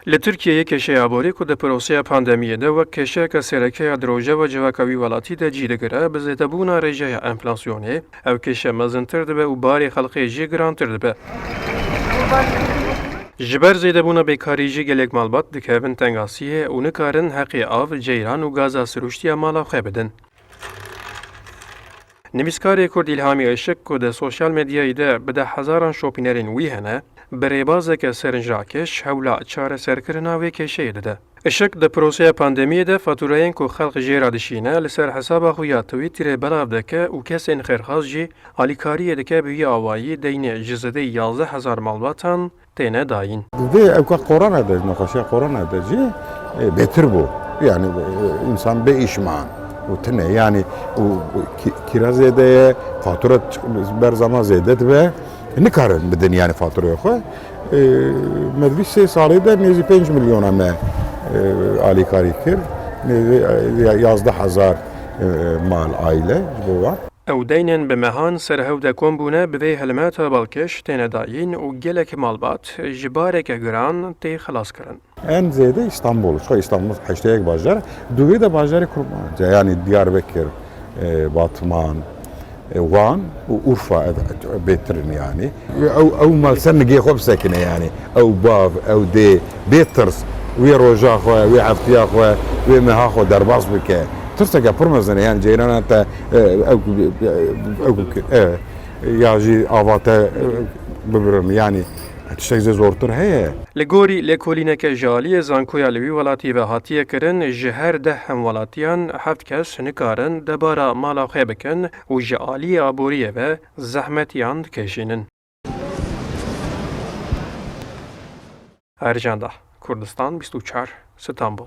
Li Tirkiyeyê keşeyaborî ku di proseya pandemiyê de wek keşeyeka sereke droje ve civaka wî welatî de cî digire, bi zêdebûna rêjeya enflasyonê, ev keşe mezintir dibe û barê xelkê jî girantir dibe. Ji ber zêdebûna bêkarî jî gelek malbat dikevin tengasiyê û nikarin heqê av, ceyran û gaza siruştiya mala xwe bidin. Nivîskarê Kurd İlhamî Işık ku di sosyal medyayê de bi 10,000 şopînerên wî hene, bi rêbazeke serinjrakêş hewla çareserkirina vê keşeyê dide. Işık di proseya pandemiyê de fatûreyên ku xelk jêra dişîne li ser hesaba xwe ya Twitterê belav dike û kesên xêrxas jî alîkariyê dike bi wî awayî deynê ji zêdeyî 11,000 malbatan têne dayîn. Ve evka korona da, nakaşa korona da beter bu. Yani insan be işman. O tane yani o kira zedeye fatura ber zaman zedet ve ne karın beden yani fatura yok. Medvise salide nezi 5 milyon ama ali karikir. Yazdı 1000 mal aile bu var. Ew deynên bi mehan serhew de kom bûne bi vê hilmeta balkêş têne dayîn û gelek malbat ji bareke giran tê xelas kirin. En ziyade İstanbul. Şu İstanbul heşteyek bajar. Duvi de bajarı kurban. Yani Diyarbakır, Batman, Van, Urfa betirin yani. Ev mal sen giye خوب ساكنه yani. Ev bav, ev de beters. Ve roja xwe, ve haftiya xwe, ve meha xwe derbas bike. Tırsak pırmazın yani ceyran hatta ya jî avata bibirim yani tiştek zortur heye. Li gorî lêkolîneke ji aliyê zankoya li wî welatî ve hatiye kirin ji her 10 hemwelatiyan 7 kes nikarin debara mala xwe bikin û ji aliyê aboriyê ve zehmetiyan dikêşînin. Ercan Kurdistan 24 İstanbul.